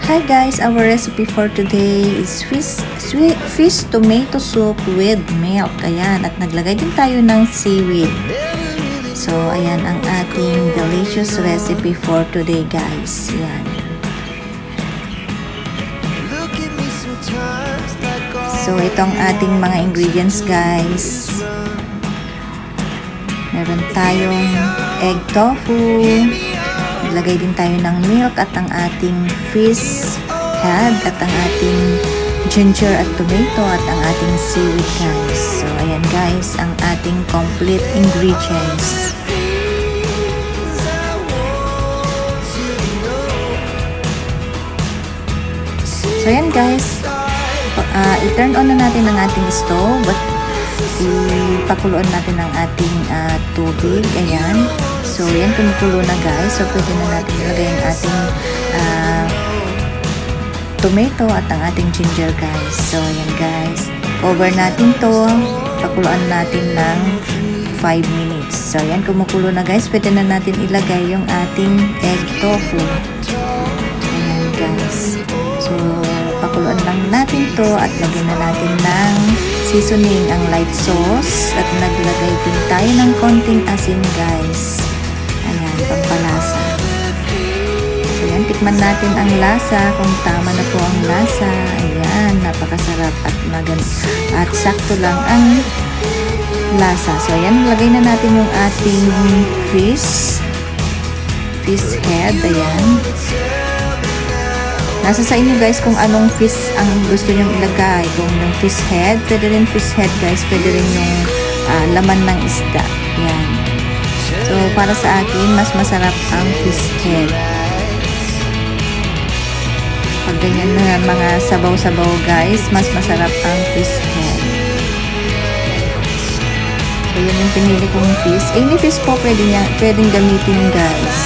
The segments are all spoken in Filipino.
Hi guys, our recipe for today is fish tomato soup with milk. Ayan, at naglagay din tayo ng seaweed. So, ayan ang ating delicious recipe for today guys. Ayan. So, itong ating mga ingredients guys. Meron tayong egg tofu. Naglagay din tayo ng milk at ang ating fish head at ang ating ginger at tomato at ang ating seaweed guys. So, ayan guys, ang ating complete ingredients. So, ayan guys, i-turn on na natin ang ating stove at ipakuluan natin ang ating tubig. Ayan. So, yan, kumukulo na guys. So, pwede na natin ilagay ang ating tomato at ang ating ginger guys. So, yan guys. Cover natin to. Pakuluan natin ng 5 minutes. So, yan, kumukulo na guys. Pwede na natin ilagay yung ating egg tofu. Ayan guys. So, pakuluan lang natin to at lagyan na natin ng seasoning ang light sauce at naglagay din tayo ng konting asin guys. Ayan, pampalasa. So, yan, tikman natin ang lasa kung tama na po ang lasa. Ayan, napakasarap at sakto lang ang lasa. So, ayan, lagay na natin yung ating fish head. Ayan. Nasa sa inyo guys kung anong fish ang gusto nyong ilagay. Kung yung fish head, pwede rin fish head guys. Pwede rin yung laman ng isda. Yan. So, para sa akin, mas masarap ang fish head. Pag ganyan na mga sabaw-sabaw guys, mas masarap ang fish head. So, yun yung pinili kong fish. Any fish po pwedeng gamitin guys.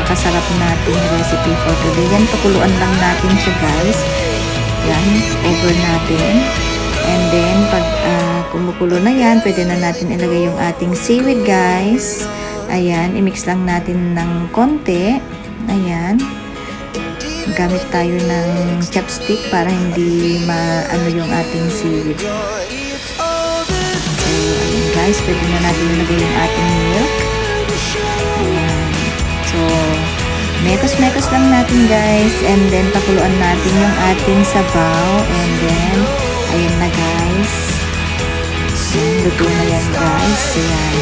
Kasarap natin recipe for today. Yan, pakuluan lang natin siya guys. Yan, over natin. And then, pag kumukulo na yan, pwede na natin ilagay yung ating seaweed guys. Ayan, i-mix lang natin ng konti. Ayan. Gamit tayo ng chopstick para hindi maano yung ating seaweed. So, ayan guys, pwede na natin ilagay yung ating milk. Ayan. So, mekos-mekos lang natin guys, and then pakuluan natin yung ating sabaw, and then ayan na guys, luto na yan guys. Ayan.